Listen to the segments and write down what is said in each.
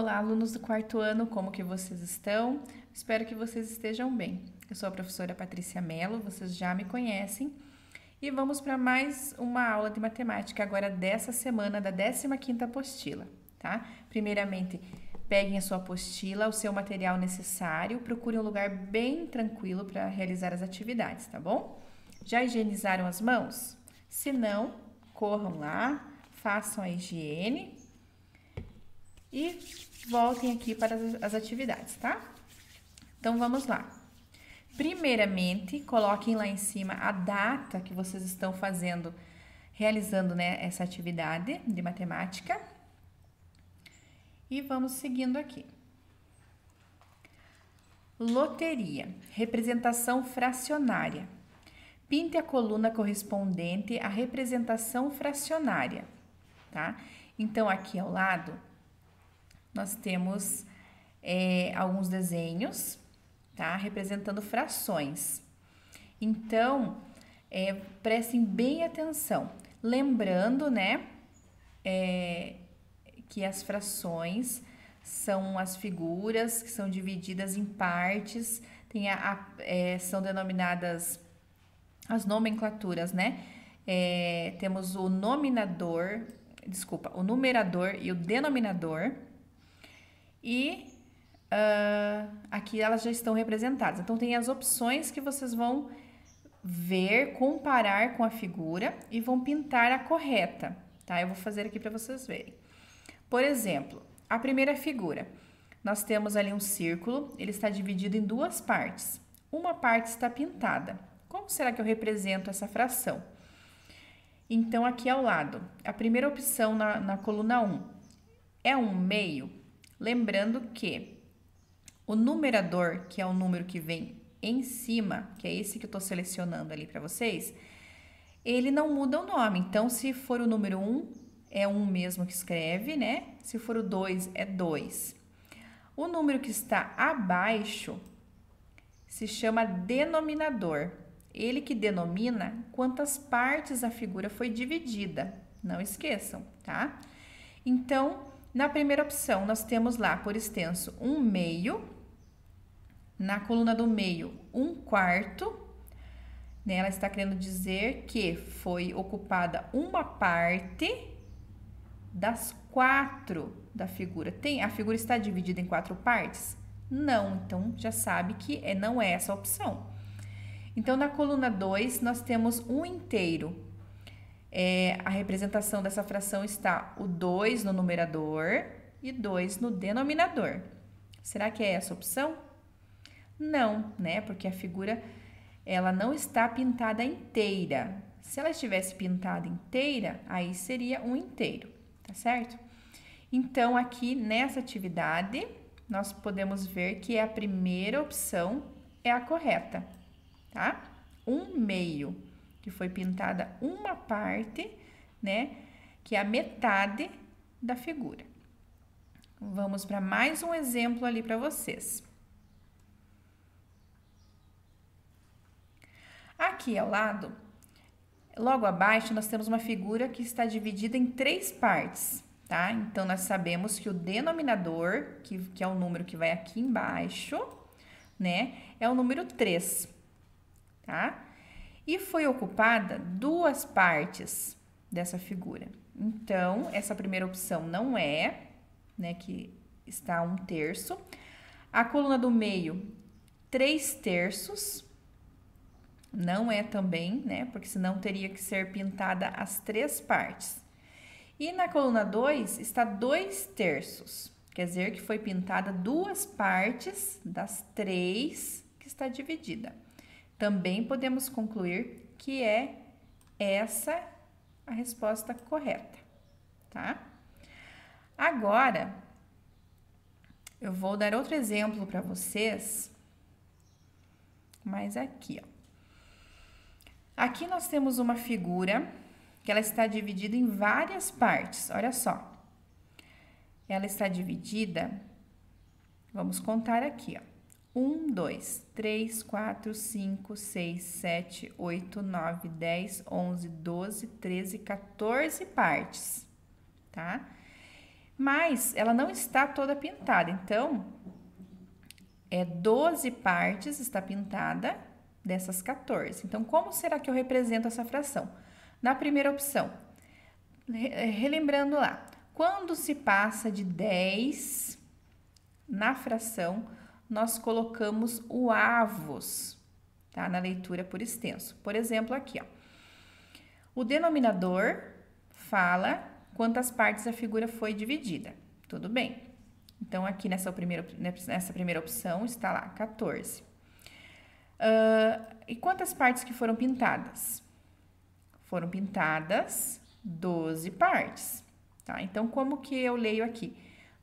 Olá, alunos do quarto ano, como que vocês estão? Espero que vocês estejam bem. Eu sou a professora Patrícia Mello, vocês já me conhecem. E vamos para mais uma aula de matemática agora dessa semana da 15ª apostila, tá? Primeiramente, peguem a sua apostila, o seu material necessário, procurem um lugar bem tranquilo para realizar as atividades, tá bom? Já higienizaram as mãos? Se não, corram lá, façam a higiene e voltem aqui para as atividades, tá? Então, vamos lá. Primeiramente, coloquem lá em cima a data que vocês estão realizando, né, essa atividade de matemática. E vamos seguindo aqui. Loteria, representação fracionária. Pinte a coluna correspondente à representação fracionária, tá? Então, aqui ao lado, nós temos alguns desenhos, tá? Representando frações. Então, prestem bem atenção. Lembrando, né, que as frações são as figuras que são divididas em partes, são denominadas as nomenclaturas, né? Temos o numerador e o denominador. E aqui elas já estão representadas. Então, tem as opções que vocês vão ver, comparar com a figura e vão pintar a correta, tá? Eu vou fazer aqui para vocês verem. Por exemplo, a primeira figura. Nós temos ali um círculo, ele está dividido em duas partes. Uma parte está pintada. Como será que eu represento essa fração? Então, aqui ao lado, a primeira opção na coluna 1 é um meio. Lembrando que o numerador, que é o número que vem em cima, que é esse que eu estou selecionando ali para vocês, ele não muda o nome. Então, se for o número 1, é 1 mesmo que escreve, né? Se for o 2, é 2. O número que está abaixo se chama denominador. Ele que denomina quantas partes a figura foi dividida. Não esqueçam, tá? Então, na primeira opção, nós temos lá, por extenso, 1/2. Na coluna do meio, 1/4. Né? Ela está querendo dizer que foi ocupada uma parte das 4 da figura. A figura está dividida em 4 partes? Não, então já sabe que não é essa a opção. Então, na coluna 2, nós temos 1/2. A representação dessa fração está o 2 no numerador e 2 no denominador. Será que é essa a opção? Não, né? Porque a figura ela não está pintada inteira. Se ela estivesse pintada inteira, aí seria 1/2, tá certo? Então, aqui nessa atividade, nós podemos ver que a primeira opção é a correta, tá? 1/2, que foi pintada uma parte, né? Que é a metade da figura. Vamos para mais um exemplo ali para vocês. Aqui ao lado, logo abaixo, nós temos uma figura que está dividida em 3 partes, tá? Então, nós sabemos que o denominador, que é o número que vai aqui embaixo, né? É o número 3, tá? E foi ocupada 2 partes dessa figura. Então, essa primeira opção não é, né? Que está 1/3. A coluna do meio, 3/3. Não é também, né? Porque senão teria que ser pintada as 3 partes. E na coluna 2 está 2/3. Quer dizer que foi pintada 2 partes das 3 que está dividida. Também podemos concluir que é essa a resposta correta, tá? Agora, eu vou dar outro exemplo para vocês, mas aqui, ó. Aqui nós temos uma figura que ela está dividida em várias partes, olha só. Ela está dividida, vamos contar aqui, ó. 1, 2, 3, 4, 5, 6, 7, 8, 9, 10, 11, 12, 13, 14 partes, tá? mas ela não está toda pintada. Então, 12 partes está pintada dessas 14. Então, como será que eu represento essa fração? Na primeira opção, relembrando lá, quando se passa de 10 na fração, nós colocamos o avos, tá? Na leitura por extenso. Por exemplo, aqui, ó. O denominador fala quantas partes a figura foi dividida. Tudo bem. Então, aqui nessa primeira opção está lá, 14. E quantas partes que foram pintadas? Foram pintadas 12 partes, tá? Então, como que eu leio aqui?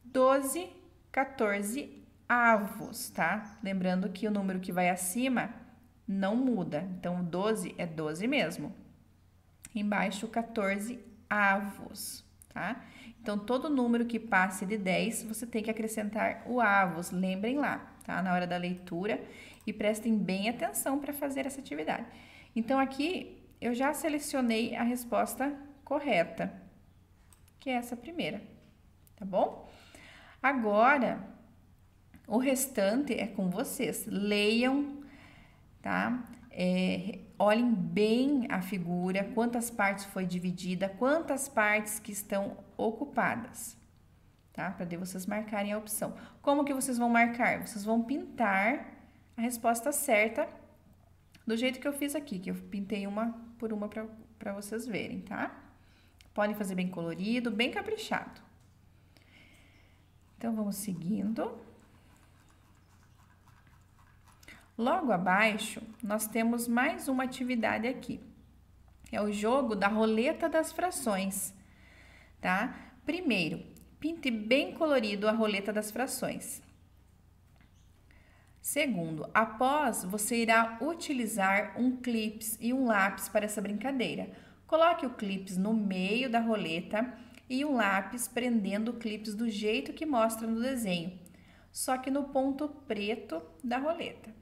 12, 14 avos, tá? Lembrando que o número que vai acima não muda. Então, 12 é 12 mesmo. Embaixo, 14 avos, tá? Então, todo número que passe de 10, você tem que acrescentar o avos. Lembrem lá, tá? Na hora da leitura e prestem bem atenção para fazer essa atividade. Então, aqui eu já selecionei a resposta correta, que é essa primeira, tá bom? Agora, o restante é com vocês. Leiam, tá? Olhem bem a figura, quantas partes foi dividida, quantas partes que estão ocupadas, tá? Para vocês marcarem a opção. Como que vocês vão marcar? Vocês vão pintar a resposta certa do jeito que eu fiz aqui, que eu pintei uma por uma para vocês verem, tá? Podem fazer bem colorido, bem caprichado. Então, vamos seguindo. Logo abaixo, nós temos mais uma atividade aqui. É o jogo da roleta das frações, tá? Primeiro, pinte bem colorido a roleta das frações. Segundo, após, você irá utilizar um clips e um lápis para essa brincadeira. Coloque o clips no meio da roleta e um lápis prendendo o clips do jeito que mostra no desenho, só que no ponto preto da roleta.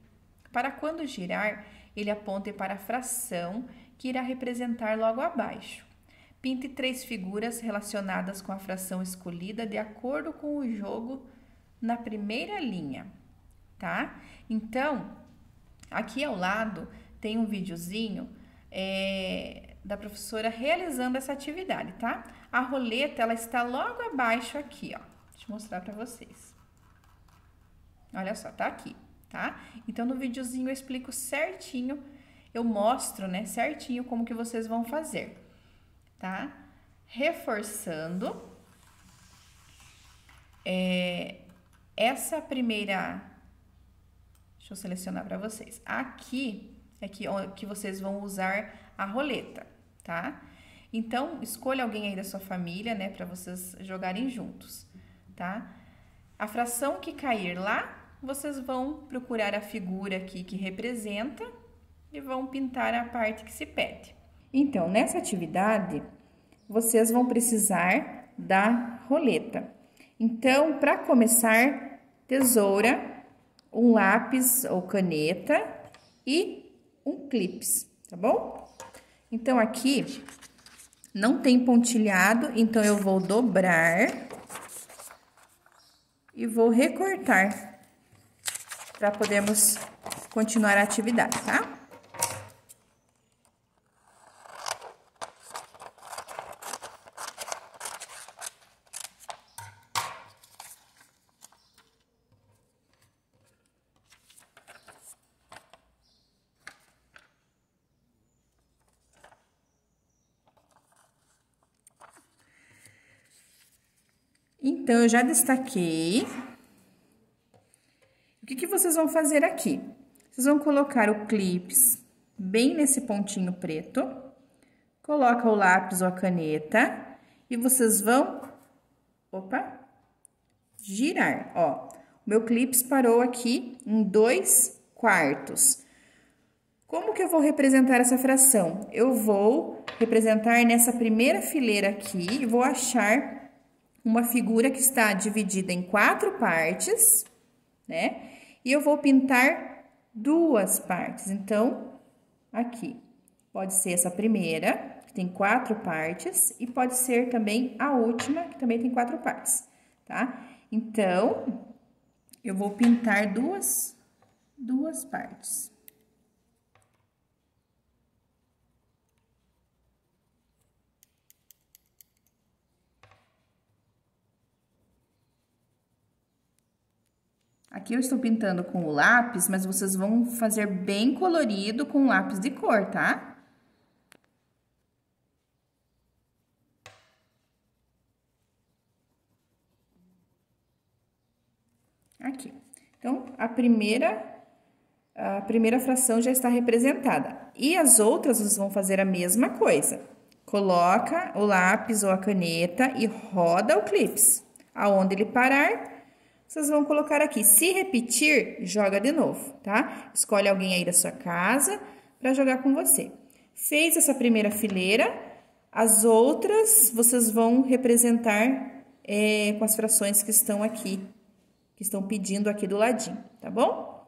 Para quando girar, ele aponte para a fração que irá representar logo abaixo. Pinte 3 figuras relacionadas com a fração escolhida de acordo com o jogo na primeira linha, tá? Então, aqui ao lado tem um videozinho da professora realizando essa atividade, tá? A roleta, ela está logo abaixo aqui, ó. Deixa eu mostrar para vocês. Olha só, tá aqui. Tá? Então, no videozinho eu explico certinho, eu mostro, né, certinho como que vocês vão fazer, tá? Reforçando, essa primeira, deixa eu selecionar para vocês, aqui é que vocês vão usar a roleta, tá? Então, escolha alguém aí da sua família, né, para vocês jogarem juntos, tá? A fração que cair lá, vocês vão procurar a figura aqui que representa e vão pintar a parte que se pede. Então, nessa atividade, vocês vão precisar da roleta. Então, para começar, tesoura, um lápis ou caneta e um clips, tá bom? Então, aqui não tem pontilhado, então eu vou dobrar e vou recortar para podermos continuar a atividade, tá? Então, eu já destaquei. O que vocês vão fazer aqui? Vocês vão colocar o clips bem nesse pontinho preto, coloca o lápis ou a caneta e vocês vão, girar, ó. O meu clips parou aqui em 2/4. Como que eu vou representar essa fração? Eu vou representar nessa primeira fileira aqui e vou achar uma figura que está dividida em 4 partes, né? E eu vou pintar 2 partes. Então, aqui, pode ser essa primeira, que tem 4 partes, e pode ser também a última, que também tem 4 partes. tá? Então, eu vou pintar duas partes. Aqui eu estou pintando com o lápis, mas vocês vão fazer bem colorido com lápis de cor, tá? Aqui. Então, a primeira fração já está representada. E as outras, vocês vão fazer a mesma coisa. Coloca o lápis ou a caneta e roda o clips. Aonde ele parar, vocês vão colocar aqui. Se repetir, joga de novo, tá? Escolhe alguém aí da sua casa para jogar com você. Fez essa primeira fileira, as outras vocês vão representar com as frações que estão aqui, que estão pedindo aqui do ladinho, tá bom?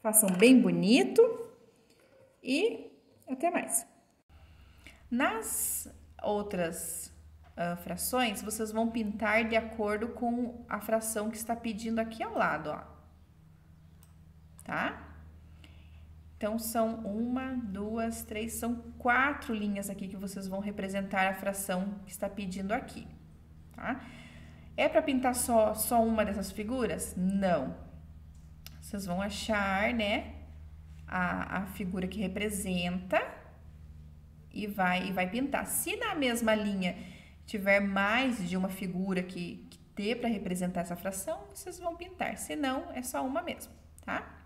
Façam bem bonito e até mais. Nas outras frações, vocês vão pintar de acordo com a fração que está pedindo aqui ao lado, ó. Tá? Então, são 1, 2, 3, são 4 linhas aqui que vocês vão representar a fração que está pedindo aqui, tá? É para pintar só uma dessas figuras? Não. Vocês vão achar, né, a figura que representa e vai pintar. Se na mesma linha tiver mais de uma figura que dê para representar essa fração, vocês vão pintar. Se não, é só uma mesmo, tá?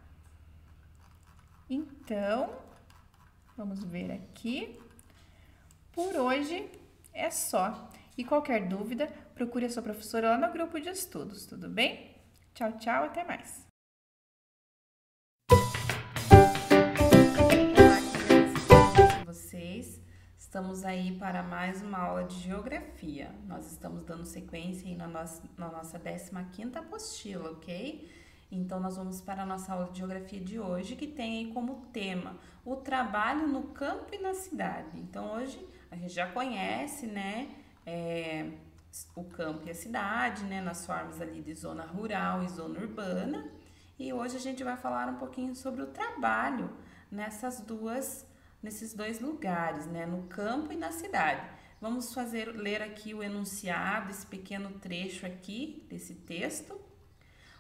Então, vamos ver aqui. Por hoje é só. E qualquer dúvida, procure a sua professora lá no grupo de estudos, tudo bem? Tchau, tchau, até mais. Olá, vocês. Estamos aí para mais uma aula de geografia. Nós estamos dando sequência aí na nossa 15ª apostila, ok? Então, nós vamos para a nossa aula de geografia de hoje, que tem aí como tema o trabalho no campo e na cidade. Então, hoje a gente já conhece, né, o campo e a cidade, né, nas formas ali de zona rural e zona urbana. E hoje a gente vai falar um pouquinho sobre o trabalho nesses dois lugares, né, no campo e na cidade. Vamos ler aqui o enunciado, esse pequeno trecho aqui desse texto.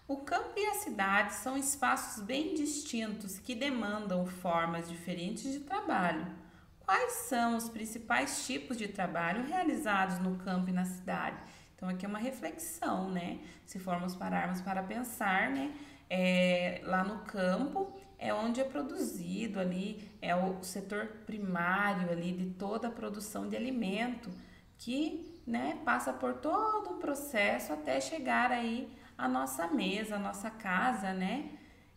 O campo e a cidade são espaços bem distintos que demandam formas diferentes de trabalho. Quais são os principais tipos de trabalho realizados no campo e na cidade? Então, aqui é uma reflexão, né? Se formos pararmos para pensar, né? Lá no campo é onde é produzido ali, é o setor primário ali de toda a produção de alimento que, né, passa por todo um processo até chegar aí à nossa mesa, à nossa casa, né?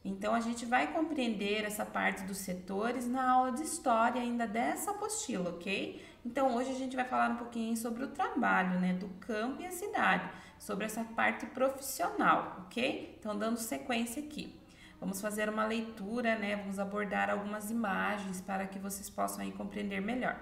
Então, a gente vai compreender essa parte dos setores na aula de história ainda dessa apostila, ok? Então, hoje a gente vai falar um pouquinho sobre o trabalho, né, do campo e a cidade, sobre essa parte profissional, ok? Então, dando sequência aqui. Vamos fazer uma leitura, né, vamos abordar algumas imagens para que vocês possam aí compreender melhor.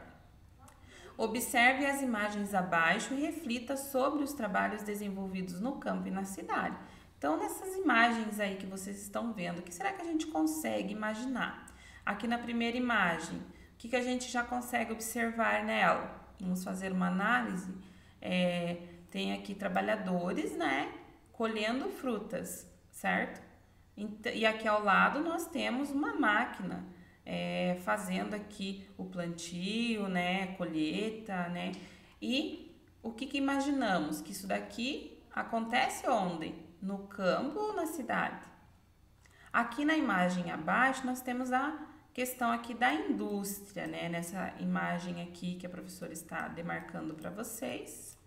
Observe as imagens abaixo e reflita sobre os trabalhos desenvolvidos no campo e na cidade. Então, nessas imagens aí que vocês estão vendo, o que será que a gente consegue imaginar? Aqui na primeira imagem, o que a gente já consegue observar nela? Vamos fazer uma análise. Tem aqui trabalhadores, né, colhendo frutas, certo? E aqui ao lado nós temos uma máquina fazendo aqui o plantio, né, colheita, né? E o que imaginamos? Que isso daqui acontece onde? No campo ou na cidade? Aqui na imagem abaixo nós temos a questão aqui da indústria, né? Nessa imagem aqui que a professora está demarcando para vocês.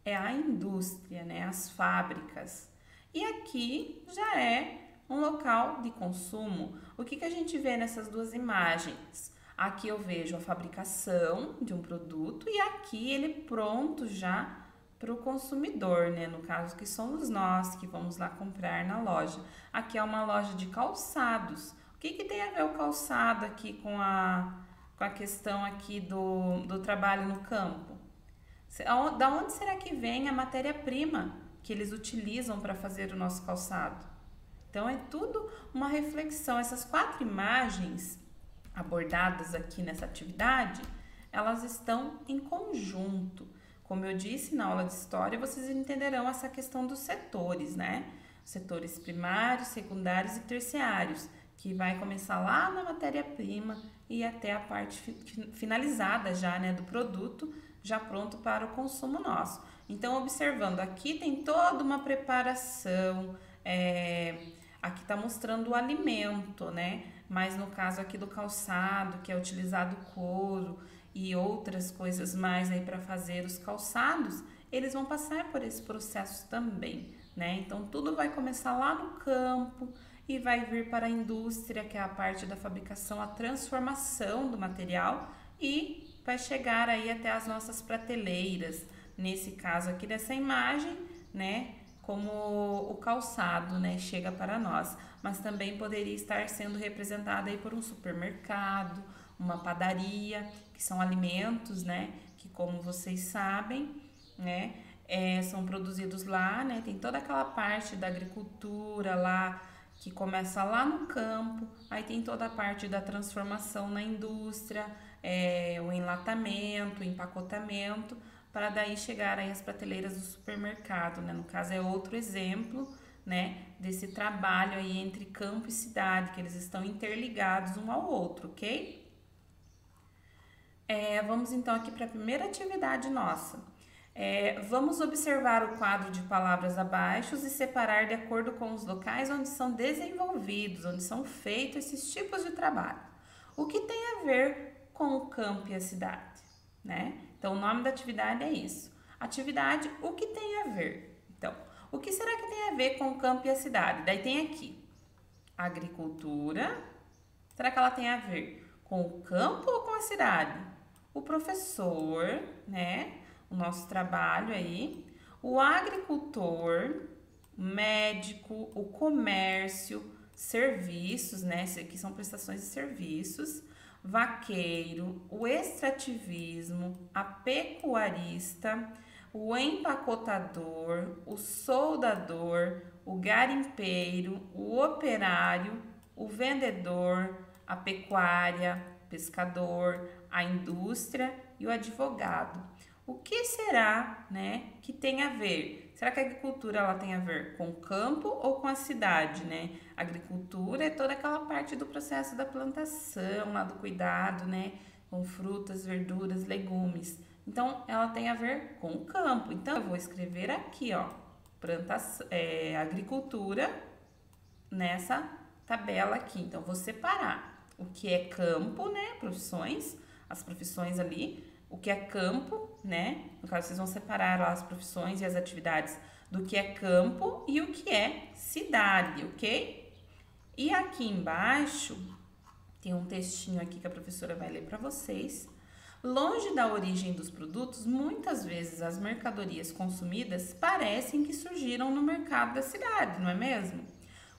É a indústria, né? As fábricas. E aqui já é um local de consumo. O que a gente vê nessas duas imagens? Aqui eu vejo a fabricação de um produto e aqui ele pronto já para o consumidor, né? No caso que somos nós que vamos lá comprar na loja. Aqui é uma loja de calçados. O que tem a ver o calçado aqui com a questão aqui do trabalho no campo? Da onde será que vem a matéria-prima que eles utilizam para fazer o nosso calçado? Então, é tudo uma reflexão. Essas 4 imagens abordadas aqui nessa atividade, elas estão em conjunto. Como eu disse na aula de história, vocês entenderão essa questão dos setores, né? Setores primários, secundários e terciários, que vai começar lá na matéria-prima e até a parte finalizada já, né, do produto, já pronto para o consumo nosso. Então, observando, aqui tem toda uma preparação, aqui está mostrando o alimento, né? Mas no caso aqui do calçado, que é utilizado couro e outras coisas mais aí para fazer os calçados, eles vão passar por esse processo também, né? Então, tudo vai começar lá no campo e vai vir para a indústria, que é a parte da fabricação, a transformação do material, e vai chegar aí até as nossas prateleiras, nesse caso aqui dessa imagem, né, como o calçado, né, chega para nós, mas também poderia estar sendo representada aí por um supermercado, uma padaria, que são alimentos, né, que como vocês sabem, né, são produzidos lá, né, tem toda aquela parte da agricultura lá, que começa lá no campo, aí tem toda a parte da transformação na indústria, o enlatamento, o empacotamento, para daí chegar aí às prateleiras do supermercado, né? No caso é outro exemplo, né, desse trabalho aí entre campo e cidade, que eles estão interligados um ao outro, ok? Vamos então aqui para a primeira atividade nossa. Vamos observar o quadro de palavras abaixo e separar de acordo com os locais onde são desenvolvidos, onde são feitos esses tipos de trabalho. O que tem a ver com o campo e a cidade, né? Então, o nome da atividade é isso. Atividade, o que tem a ver? Então, o que será que tem a ver com o campo e a cidade? Daí tem aqui, agricultura. Será que ela tem a ver com o campo ou com a cidade? O professor, né? O nosso trabalho aí. O agricultor, médico, o comércio, serviços, né? Isso aqui são prestações de serviços. Vaqueiro, o extrativismo, a pecuarista, o empacotador, o soldador, o garimpeiro, o operário, o vendedor, a pecuária, pescador, a indústria e o advogado. O que será, né, que tem a ver? Será que a agricultura ela tem a ver com o campo ou com a cidade, né? A agricultura é toda aquela parte do processo da plantação, lá do cuidado, né, com frutas, verduras, legumes. Então, ela tem a ver com o campo. Então, eu vou escrever aqui, ó, agricultura nessa tabela aqui. Então, vou separar o que é campo, né, profissões, as profissões ali, o que é campo, né? No caso, vocês vão separar lá as profissões e as atividades do que é campo e o que é cidade, ok? E aqui embaixo tem um textinho aqui que a professora vai ler para vocês. Longe da origem dos produtos, muitas vezes as mercadorias consumidas parecem que surgiram no mercado da cidade, não é mesmo?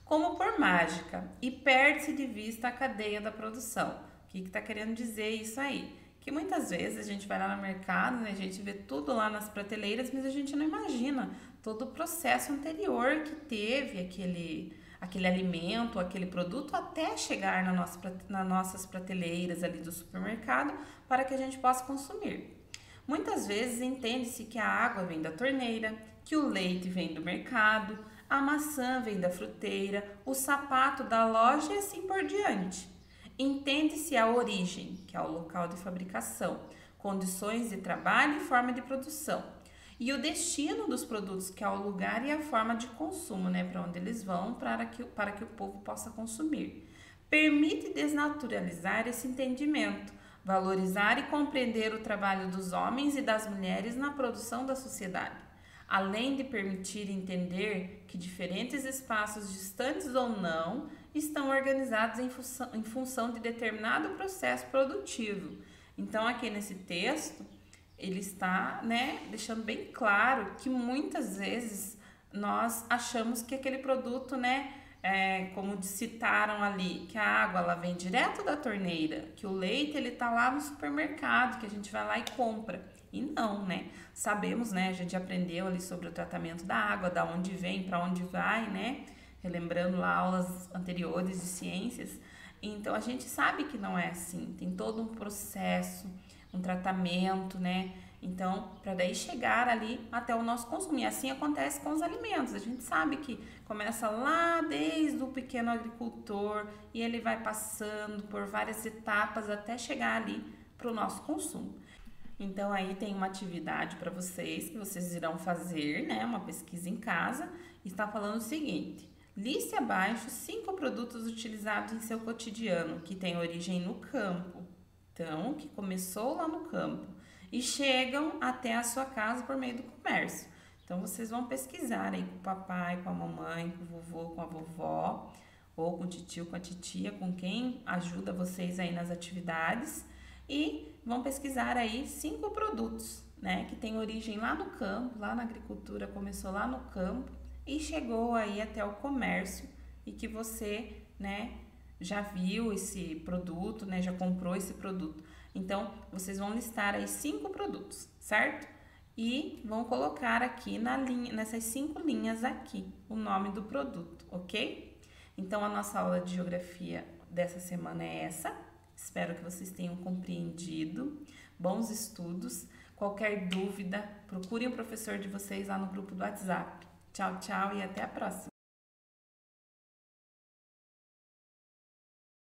Como por mágica, e perde-se de vista a cadeia da produção. O que está querendo dizer isso aí? Que muitas vezes a gente vai lá no mercado, né, a gente vê tudo lá nas prateleiras, mas a gente não imagina todo o processo anterior que teve aquele alimento, aquele produto até chegar nas nossas prateleiras ali do supermercado para que a gente possa consumir. Muitas vezes entende-se que a água vem da torneira, que o leite vem do mercado, a maçã vem da fruteira, o sapato da loja e assim por diante. Entende-se a origem, que é o local de fabricação, condições de trabalho e forma de produção. E o destino dos produtos, que é o lugar e a forma de consumo, né, para onde eles vão, para que o povo possa consumir. Permite desnaturalizar esse entendimento, valorizar e compreender o trabalho dos homens e das mulheres na produção da sociedade. Além de permitir entender que diferentes espaços, distantes ou não, estão organizados em função de determinado processo produtivo. Então, aqui nesse texto, ele está, né, deixando bem claro que muitas vezes nós achamos que aquele produto, né, como citaram ali, que a água ela vem direto da torneira, que o leite ele tá lá no supermercado, que a gente vai lá e compra. E não, né? sabemos, né? A gente aprendeu ali sobre o tratamento da água, da onde vem, para onde vai, né? Relembrando lá aulas anteriores de ciências. Então a gente sabe que não é assim, tem todo um processo, um tratamento, né? Então, para daí chegar ali até o nosso consumo. E assim acontece com os alimentos. A gente sabe que começa lá desde o pequeno agricultor e ele vai passando por várias etapas até chegar ali para o nosso consumo. Então, aí tem uma atividade para vocês que vocês irão fazer, né? Uma pesquisa em casa. E está falando o seguinte: liste abaixo 5 produtos utilizados em seu cotidiano que têm origem no campo. Então, que começou lá no campo e chegam até a sua casa por meio do comércio. Então, vocês vão pesquisar aí com o papai, com a mamãe, com o vovô, com a vovó, ou com o titio, com a titia, com quem ajuda vocês aí nas atividades, e vão pesquisar aí 5 produtos, né, que tem origem lá no campo, lá na agricultura, começou lá no campo e chegou aí até o comércio e que você, né, já viu esse produto, né, já comprou esse produto. Então, vocês vão listar aí 5 produtos, certo? E vão colocar aqui na linha, nessas 5 linhas aqui, o nome do produto, ok? Então, a nossa aula de geografia dessa semana é essa. Espero que vocês tenham compreendido. Bons estudos. Qualquer dúvida, procurem o professor de vocês lá no grupo do WhatsApp. Tchau, tchau e até a próxima!